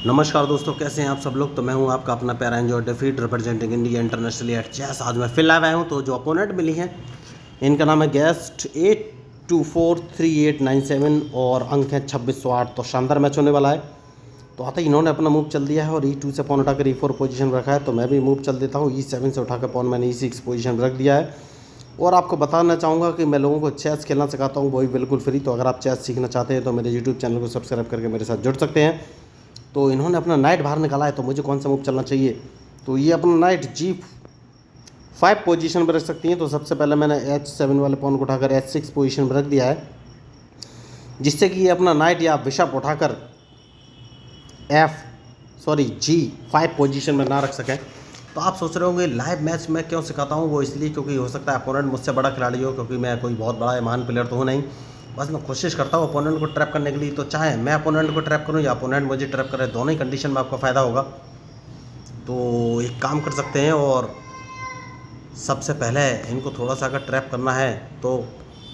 नमस्कार दोस्तों, कैसे हैं आप सब लोग। तो मैं हूं आपका अपना प्यारा एंजॉय डिफीट representing India internationally at chess. आज मैं फिर लाइव आया हूं। तो जो अपोनेंट मिली हैं इनका नाम है गेस्ट 824387 और अंक है 2608। तो शानदार मैच होने वाला है। तो आते ही इन्होंने अपना मूव चल दिया है और E2 से पॉन उठाकर E4 पोजीशन रखा है। तो मैं भी मूव चल देता हूँ। E7 से उठाकर पॉन मैंने E6 पोजीशन रख दिया है। और आपको बताना चाहूँगा कि मैं लोगों को चेस खेलना सिखाता हूँ, वो भी बिल्कुल फ्री। तो अगर आप चेस सीखना चाहते हैं तो मेरे यूट्यूब चैनल को सब्सक्राइब करके मेरे साथ जुड़ सकते हैं। तो इन्होंने अपना नाइट बाहर निकाला है, तो मुझे कौन सा मूव चलना चाहिए। तो ये अपना नाइट G5 पोजीशन पर रख सकती हैं। तो सबसे पहले मैंने H7 वाले पॉन को उठाकर H6 पोजीशन पर रख दिया है, जिससे कि ये अपना नाइट या बिशप उठाकर G5 पोजीशन में ना रख सकें। तो आप सोच रहे होंगे लाइव मैच मैं क्यों सिखाता हूँ। वो इसलिए क्योंकि हो सकता है अपोनेंट मुझसे बड़ा खिलाड़ी हो, क्योंकि मैं कोई बहुत बड़ा महान प्लेयर तो हूँ नहीं। बस मैं कोशिश करता हूँ अपोनेंट को ट्रैप करने के लिए। तो चाहे मैं अपोनेंट को ट्रैप करूँ या अपोनेंट मुझे ट्रैप करे, दोनों ही कंडीशन में आपको फ़ायदा होगा। तो एक काम कर सकते हैं, और सबसे पहले इनको थोड़ा सा अगर ट्रैप करना है तो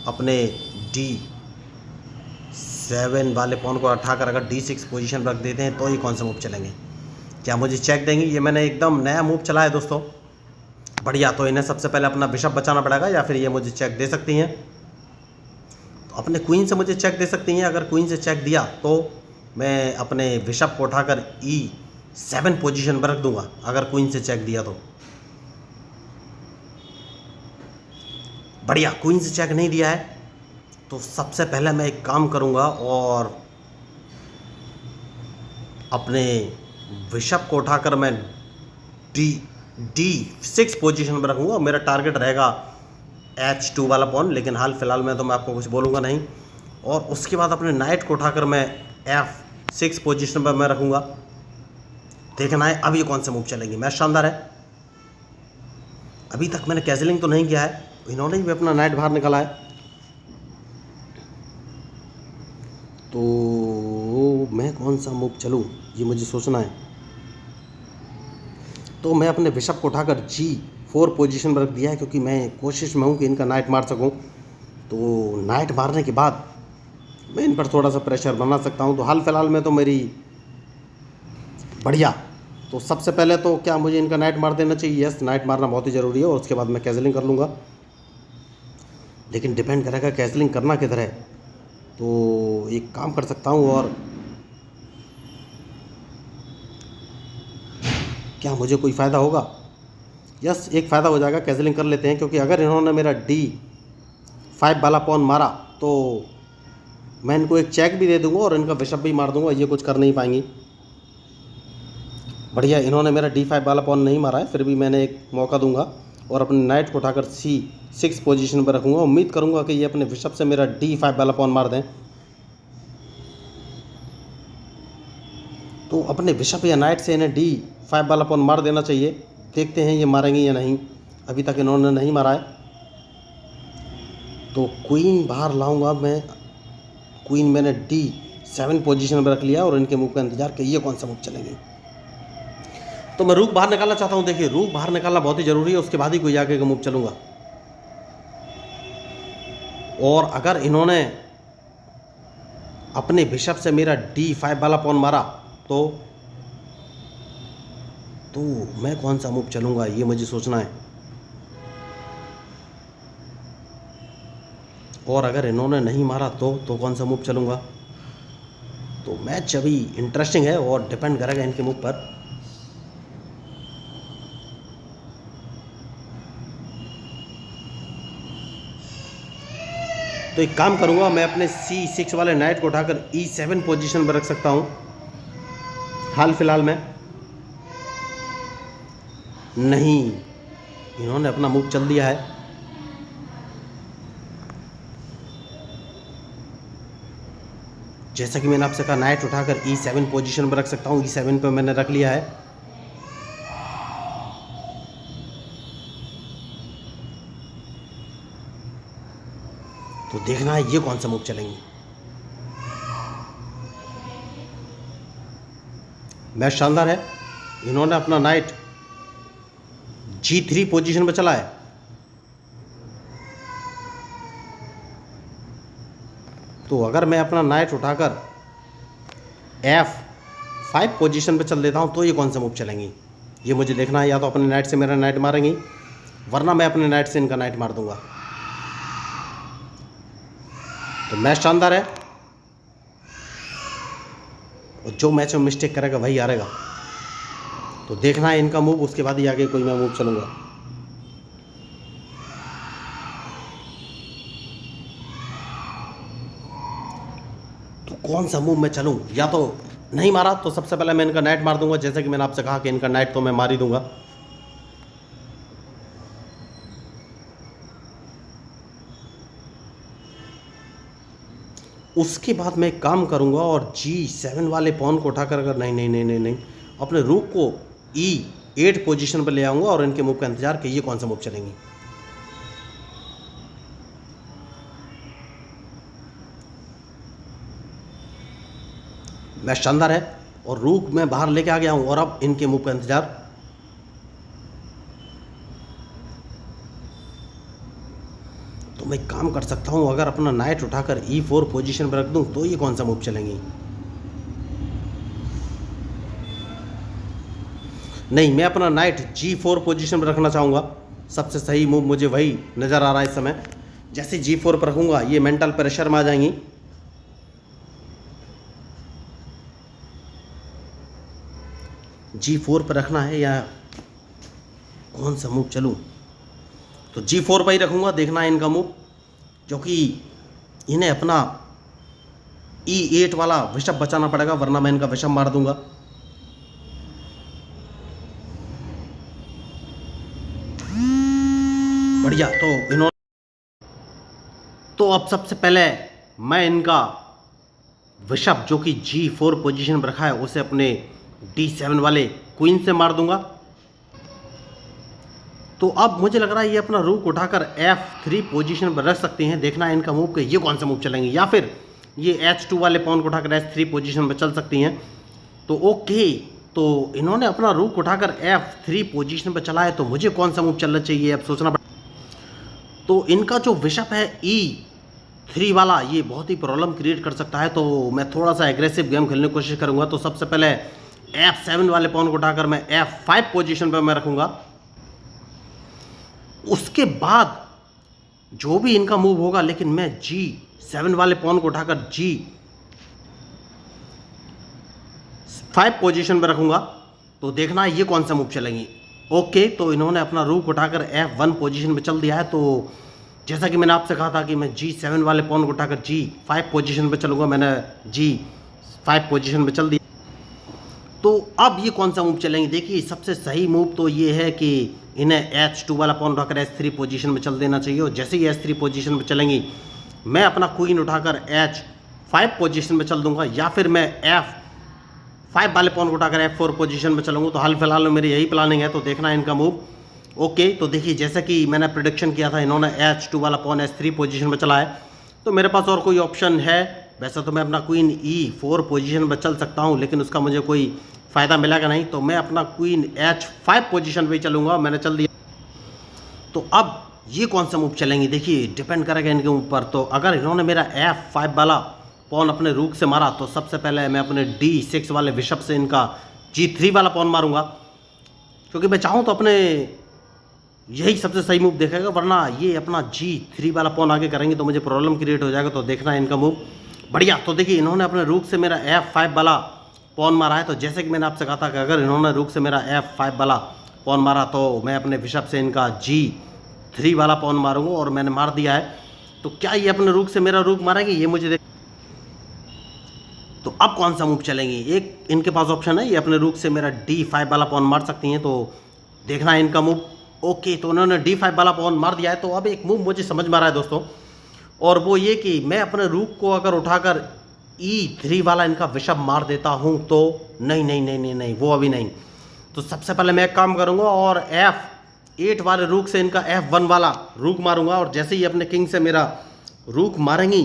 अपने D7 वाले पॉन को उठाकर अगर D6 पोजीशन रख देते हैं तो ये कौन सा मूव चलेंगे। क्या मुझे चेक देंगी। ये मैंने एकदम नया मूव चला है दोस्तों, बढ़िया। तो इन्हें सबसे पहले अपना बिशप बचाना पड़ेगा, या फिर ये मुझे चेक दे सकती हैं। तो अपने क्वीन से मुझे चेक दे सकती हैं। अगर क्वीन से चेक दिया तो मैं अपने बिशप को उठाकर E7 पोजीशन पर रख दूंगा, अगर क्वीन से चेक दिया तो। बढ़िया, क्वीन से चेक नहीं दिया है तो सबसे पहले मैं एक काम करूंगा और अपने बिशप को उठाकर मैं D6 पोजीशन पर रखूंगा। मेरा टारगेट रहेगा H2 वाला पॉन, लेकिन हाल फिलहाल में तो मैं आपको कुछ बोलूँगा नहीं। और उसके बाद अपने नाइट को उठाकर मैं F6 पोजीशन पर मैं रखूँगा। देखना है अब ये कौन सा मूव चलेंगे। मैच शानदार है। अभी तक मैंने कैजलिंग तो नहीं किया है, इन्होंने भी अपना नाइट बाहर निकाला है। तो मैं कौन सा मूव चलूँ ये मुझे सोचना है। तो मैं अपने बिशप को उठाकर G4 पोजीशन पर रख दिया है, क्योंकि मैं कोशिश में हूँ कि इनका नाइट मार सकूँ। तो नाइट मारने के बाद मैं इन पर थोड़ा सा प्रेशर बना सकता हूँ। तो हाल फिलहाल में तो मेरी बढ़िया। तो सबसे पहले तो क्या मुझे इनका नाइट मार देना चाहिए। यस, नाइट मारना बहुत ही ज़रूरी है, और उसके बाद मैं कैजलिंग कर लूँगा। लेकिन डिपेंड करेगा कैजलिंग करना किधर है। तो एक काम कर सकता हूँ, और क्या मुझे कोई फ़ायदा होगा। यस, एक फ़ायदा हो जाएगा। कैजलिंग कर लेते हैं, क्योंकि अगर इन्होंने मेरा D5 वाला पॉन मारा तो मैं इनको एक चेक भी दे दूंगा और इनका बिशप भी मार दूंगा। ये कुछ कर नहीं पाएंगी। बढ़िया, इन्होंने मेरा D5 वाला पॉन नहीं मारा है, फिर भी मैंने एक मौका दूंगा और अपने नाइट को उठाकर C6 पोजीशन पर रखूंगा। उम्मीद करूंगा कि ये अपने बिशप से मेरा D5 वाला पॉन मार दें। तो अपने बिशप या नाइट से इन्हें D5 वाला पॉन मार देना चाहिए। देखते हैं ये मारेंगे या नहीं। अभी तक इन्होंने नहीं मारा है। तो क्वीन बाहर लाऊंगा मैं। क्वीन मैंने D7 पोजीशन पर रख लिया और इनके मूव का इंतजार कि ये कौन सा मूव चलेंगे। तो मैं रूक बाहर निकालना चाहता हूँ। देखिए, रूक बाहर निकालना बहुत ही ज़रूरी है, उसके बाद ही कोई आगे का मूव चलूँगा। और अगर इन्होंने अपने बिशप से मेरा D5 वाला पॉन मारा तो मैं कौन सा मूव चलूँगा ये मुझे सोचना है। और अगर इन्होंने नहीं मारा तो कौन सा मूव चलूँगा। तो मैच अभी इंटरेस्टिंग है और डिपेंड करेगा इनके मूव पर। तो एक काम करूंगा, मैं अपने C6 वाले नाइट को उठाकर E7 पोजीशन पर रख सकता हूं हाल फिलहाल में। नहीं, इन्होंने अपना मूव चल दिया है। जैसा कि मैंने आपसे कहा, नाइट उठाकर E7 पोजीशन पर रख सकता हूं। E7 पे मैंने रख लिया है। तो देखना है ये कौन सा मूव चलेंगे। मैच शानदार है। इन्होंने अपना नाइट G3 पोजीशन पर चला है। तो अगर मैं अपना नाइट उठाकर F5 पोजीशन पे चल देता हूँ तो ये कौन सा मूव चलेंगी, ये मुझे देखना है। या तो अपने नाइट से मेरा नाइट मारेंगी, वरना मैं अपने नाइट से इनका नाइट मार दूंगा। तो मैच शानदार है, और जो मैच में मिस्टेक करेगा वही हारेगा। तो देखना है इनका मूव, उसके बाद ही आगे कोई मैं मूव चलूंगा। तो कौन सा मूव मैं चलूं, या तो नहीं मारा तो सबसे पहले मैं इनका नाइट मार दूंगा, जैसे कि मैंने आपसे कहा कि इनका नाइट तो मैं मार ही दूंगा। उसके बाद मैं एक काम करूंगा और G7 वाले पॉन को उठाकर, अगर नहीं नहीं नहीं नहीं नहीं अपने रूक को E8 पोजीशन पर ले आऊंगा और इनके मूव का इंतजार कि ये कौन सा मूव चलेंगी। मैच शानदार है, और रूक मैं बाहर लेके आ गया हूं, और अब इनके मूव का इंतजार। तो मैं काम कर सकता हूं, अगर अपना नाइट उठाकर E4 पोजीशन पर रख दूं तो ये कौन सा मूव चलेंगी। नहीं, मैं अपना नाइट G4 पोजीशन पर रखना चाहूंगा। सबसे सही मूव मुझे वही नज़र आ रहा है इस समय। जैसे G4 पर रखूंगा ये मेंटल प्रेशर में आ जाएंगी। G4 पर रखना है या कौन सा मूव चलूं, तो G4 पर ही रखूंगा। देखना है इनका मूव, क्योंकि इन्हें अपना E8 वाला विशप बचाना पड़ेगा, वरना मैं इनका विशप मार दूंगा। बढ़िया। तो अब सबसे पहले मैं इनका विशप जो कि G4 पोजीशन पर रखा है उसे अपने D7 वाले क्वीन से मार दूंगा। तो अब मुझे लग रहा है ये अपना रूक उठाकर F3 पोजीशन पर रख सकते हैं। देखना है इनका मूव कि ये कौन सा मूव चलेंगे, या फिर ये H2 वाले पॉन को उठाकर H3 पोजीशन पर चल सकती हैं। तो ओके, तो इन्होंने अपना रूक उठाकर F3 पोजीशन पर चला है, तो मुझे कौन सा मूव चलना चाहिए अब सोचना पड़ेगा। तो इनका जो विशप है E3 वाला, ये बहुत ही प्रॉब्लम क्रिएट कर सकता है, तो मैं थोड़ा सा एग्रेसिव गेम खेलने की कोशिश करूंगा। तो सबसे पहले F7 वाले पॉन को उठाकर मैं F5 पोजीशन पर मैं रखूंगा। उसके बाद जो भी इनका मूव होगा, लेकिन मैं G7 वाले पॉन को उठाकर G5 पोजीशन पर रखूंगा। तो देखना है ये कौन सा मूव चलेंगी। ओके, तो इन्होंने अपना रूक उठाकर F1 पोजीशन पे चल दिया है। तो जैसा कि मैंने आपसे कहा था कि मैं G7 वाले पॉन को उठाकर G5 पोजीशन पे चलूँगा, मैंने G5 पोजीशन पे चल दिया। तो अब ये कौन सा मूव चलेंगे, देखिए सबसे सही मूव तो ये है कि इन्हें H2 वाला पॉन उठाकर H3 पोजीशन में चल देना चाहिए, और जैसे ही H3 पोजीशन में चलेंगी मैं अपना क्वीन उठाकर H5 पोजीशन में चल दूंगा, या फिर मैं F5 वाले पॉन को उठाकर F4 पोजीशन में चलूँगा। तो हाल फिलहाल में मेरी यही प्लानिंग है। तो देखना है इनका मूव। ओके, तो देखिए जैसा कि मैंने प्रेडिक्शन किया था, इन्होंने H2 वाला पॉन H3 पोजीशन में चला है, तो मेरे पास और कोई ऑप्शन है। वैसे तो मैं अपना क्वीन E4 पोजीशन पर चल सकता हूँ, लेकिन उसका मुझे कोई फ़ायदा मिलेगा नहीं, तो मैं अपना क्वीन H5 पोजीशन पे ही चलूँगा। मैंने चल दिया। तो अब ये कौन सा मूव चलेंगे, देखिए डिपेंड करेगा इनके ऊपर। तो अगर इन्होंने मेरा F5 वाला पॉन अपने रूक से मारा, तो सबसे पहले मैं अपने D6 वाले बिशप से इनका G3 वाला पॉन मारूंगा, क्योंकि मैं चाहूँ तो अपने यही सबसे सही मूव देखेगा, वरना ये अपना G3 वाला पॉन आगे करेंगे तो मुझे प्रॉब्लम क्रिएट हो जाएगा। तो देखना है इनका मूव। बढ़िया। तो देखिए इन्होंने अपने रूक से मेरा F5 वाला पॉन मारा है। तो जैसे कि मैंने आपसे कहा था कि अगर इन्होंने रूक से मेरा F5 वाला पॉन मारा, तो मैं अपने बिशप से इनका G3 वाला पॉन मारूंगा, और मैंने मार दिया है। तो क्या ये अपने रूक से मेरा रूक मारेंगे, ये मुझे देख। तो अब कौन सा मूव चलेंगी, एक इनके पास ऑप्शन है, ये अपने रूक से मेरा D5 वाला पॉन मार सकती हैं। तो देखना है इनका मूव। ओके, तो उन्होंने D5 वाला पॉन मार दिया है। तो अब एक मूव मुझे समझ में आ रहा है दोस्तों, और वो ये कि मैं अपने रूक को अगर उठाकर E3 वाला इनका बिशप मार देता हूं, तो नहीं नहीं नहीं नहीं नहीं, वो अभी नहीं। तो सबसे पहले मैं एक काम करूंगा और F8 वाले रूक से इनका F1 वाला रूक मारूंगा, और जैसे ही अपने किंग से मेरा रूक मारेंगी,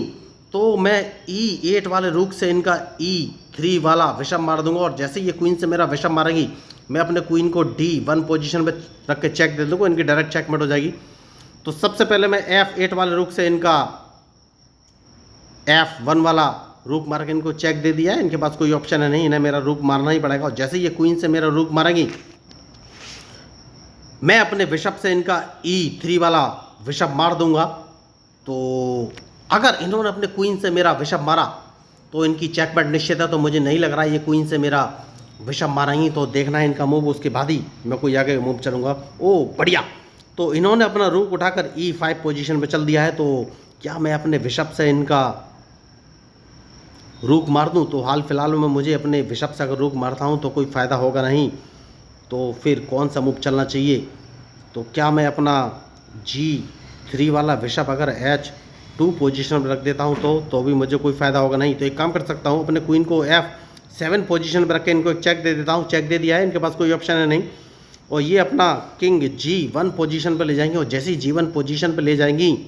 तो मैं E8 वाले रूक से इनका E3 वाला बिशप मार दूंगा, और जैसे ही ये क्वीन से मेरा बिशप मारेंगी, मैं अपने क्वीन को D1 पोजीशन पे रख के चेक दे दूंगा, इनकी डायरेक्ट चेकमेट हो जाएगी। तो सबसे पहले मैं F8 वाले रूक से इनका F1 वाला रुक मार के इनको चेक दे दिया है, इनके पास कोई ऑप्शन है नहीं, इन्हें मेरा रुक मारना ही पड़ेगा। और जैसे ये क्वीन से मेरा रुक मारेंगी, मैं अपने बिशप से इनका E3 वाला बिशप मार दूंगा। तो अगर इन्होंने अपने क्वीन से मेरा बिशप मारा तो इनकी चेकमेट निश्चित है। तो मुझे नहीं लग रहा ये क्वीन से मेरा बिशप मारेंगी, तो देखना है इनका मूव, उसके बाद ही मैं कोई आगे मूव चलूँगा। ओ बढ़िया, तो इन्होंने अपना रूक उठाकर E5 पोजीशन पे चल दिया है। तो क्या मैं अपने बिशप से इनका रूक मार दूं? तो हाल फिलहाल में मुझे अपने बिशप से अगर रूक मारता हूं तो कोई फ़ायदा होगा नहीं, तो फिर कौन सा मूव चलना चाहिए? तो क्या मैं अपना G3 वाला बिशप अगर H2 पोजीशन पर रख देता हूं तो भी मुझे कोई फ़ायदा होगा नहीं। तो एक काम कर सकता हूं, अपने क्वीन को F7 पोजीशन पर रख के इनको एक चेक दे देता हूं। चेक दे दिया है, इनके पास कोई ऑप्शन है नहीं। और ये अपना किंग G1 पोजीशन पर ले जाएंगे, और जैसे ही G1 पोजीशन पर ले जाएंगी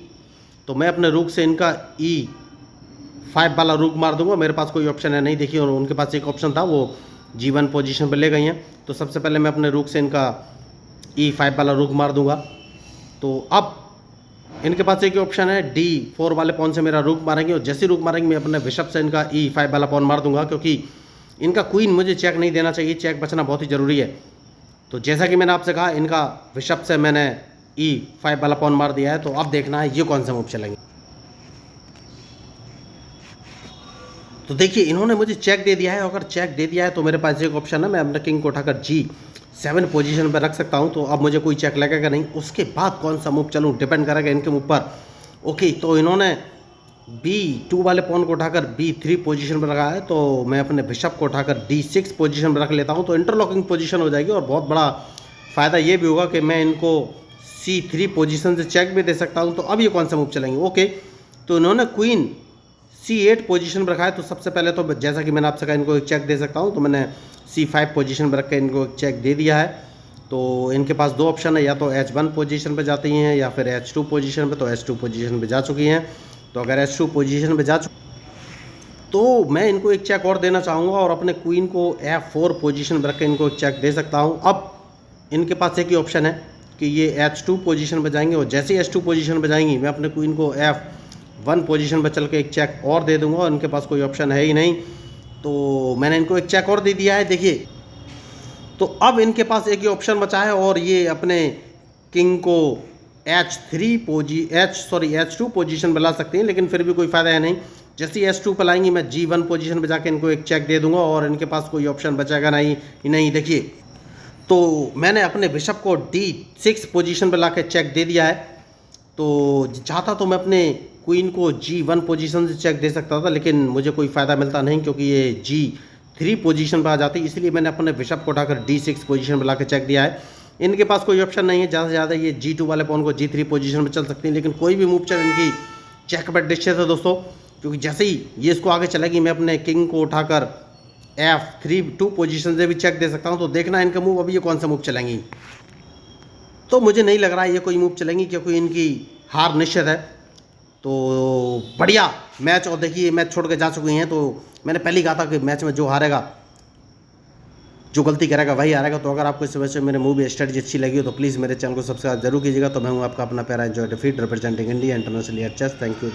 तो मैं अपने रूक से इनका E5 वाला रूक मार दूंगा। मेरे पास कोई ऑप्शन है नहीं, देखिए, और उनके पास एक ऑप्शन था, वो G1 पोजीशन पर ले गई हैं। तो सबसे पहले मैं अपने रूक से इनका E5 वाला रूक मार दूंगा। तो अब इनके पास एक ऑप्शन है, D4 वाले पॉन से मेरा रूक मारेंगे, और जैसे रूक मारेंगे मैं अपने बिशप से इनका E5 वाला पॉन मार दूंगा, क्योंकि इनका क्वीन मुझे चेक नहीं देना चाहिए, चेक बचना बहुत ही ज़रूरी है। तो जैसा कि मैंने आपसे कहा, इनका बिशप से मैंने E5 वाला पॉन मार दिया है। तो अब देखना है ये कौन सा मूव चलेंगे। तो देखिए, इन्होंने मुझे चेक दे दिया है। अगर चेक दे दिया है तो मेरे पास एक ऑप्शन है, मैं अपना किंग को उठाकर G7 पोजीशन पर रख सकता हूं। तो अब मुझे कोई चेक लगेगा नहीं। उसके बाद कौन सा मूव चलूं डिपेंड करेगा इनके मूव पर। ओके, तो इन्होंने B2 वाले पॉन को उठाकर B3 पोजीशन पर रखा है, तो मैं अपने बिशप को उठाकर D6 पोजीशन पर रख लेता हूं। तो इंटरलॉकिंग पोजीशन हो जाएगी, और बहुत बड़ा फ़ायदा ये भी होगा कि मैं इनको C3 पोजीशन से चेक भी दे सकता हूं। तो अब ये कौन सा मूव चलेंगे? ओके, तो इन्होंने क्वीन C8 पोजीशन पर रखा है। तो सबसे पहले तो जैसा कि मैंने आपसे कहा, इनको एक चेक दे सकता हूं। तो मैंने C5 पोजीशन पर रख के इनको एक चेक दे दिया है। तो इनके पास दो ऑप्शन है, या तो H1 पोजीशन पर जाती हैं या फिर H2 पोजीशन पर। तो H2 पोजीशन पर जा चुकी हैं। तो अगर H2 पोजीशन पे जा तो मैं इनको एक चेक और देना चाहूँगा, और अपने क्वीन को F4 पोजीशन पर रख के इनको एक चेक दे सकता हूँ। अब इनके पास एक ही ऑप्शन है कि ये H2 पोजीशन पर जाएंगे, और जैसे ही H2 पोजीशन पर जाएंगी मैं अपने क्वीन को F1 पोजीशन पर चल के एक चेक और दे दूँगा, और इनके पास कोई ऑप्शन है ही नहीं। तो मैंने इनको एक चेक और दे दिया है। देखिए, तो अब इनके पास एक ही ऑप्शन बचा है, और ये अपने किंग को H2 पोजीशन पर ला सकते हैं, लेकिन फिर भी कोई फ़ायदा है नहीं। जैसे ही H2 पर लाएंगी मैं G1 पोजीशन पर जाके इनको एक चेक दे दूंगा, और इनके पास कोई ऑप्शन बचेगा नहीं। देखिए, तो मैंने अपने बिशप को D6 पोजीशन पर ला के चेक दे दिया है। तो चाहता तो मैं अपने क्वीन को G1 पोजीशन से चेक दे सकता था, लेकिन मुझे कोई फ़ायदा मिलता नहीं, क्योंकि ये G3 पोजीशन पर आ जाती, इसलिए मैंने अपने बिशप को उठाकर D6 पोजीशन पर ला के चेक दिया है। इनके पास कोई ऑप्शन नहीं है, ज़्यादा से ज़्यादा ये G2 वाले पॉन को G3 पोजीशन में चल सकती हैं, लेकिन कोई भी मूव चल इनकी चेकमेट निश्चित है दोस्तों। क्योंकि जैसे ही ये इसको आगे चलेगी मैं अपने किंग को उठाकर F3 पोजीशन से भी चेक दे सकता हूं। तो देखना इनका मूव, अभी ये कौन सा मूव चलेंगी। तो मुझे नहीं लग रहा है ये कोई मूव चलेंगी, क्योंकि इनकी हार निश्चित है। तो बढ़िया मैच, और देखिए मैच छोड़ के जा चुकी हैं। तो मैंने पहले ही कहा था कि मैच में जो हारेगा, जो गलती करेगा वही हारेगा। तो अगर आपको इस वजह से मेरे मूवी स्ट्रेटजी अच्छी लगी हो तो प्लीज़ मेरे चैनल को सब्सक्राइब जरूर कीजिएगा। तो मैं हूँ आपका अपना प्यारा एंजॉय डिफीट representing India international at chess. Thank you.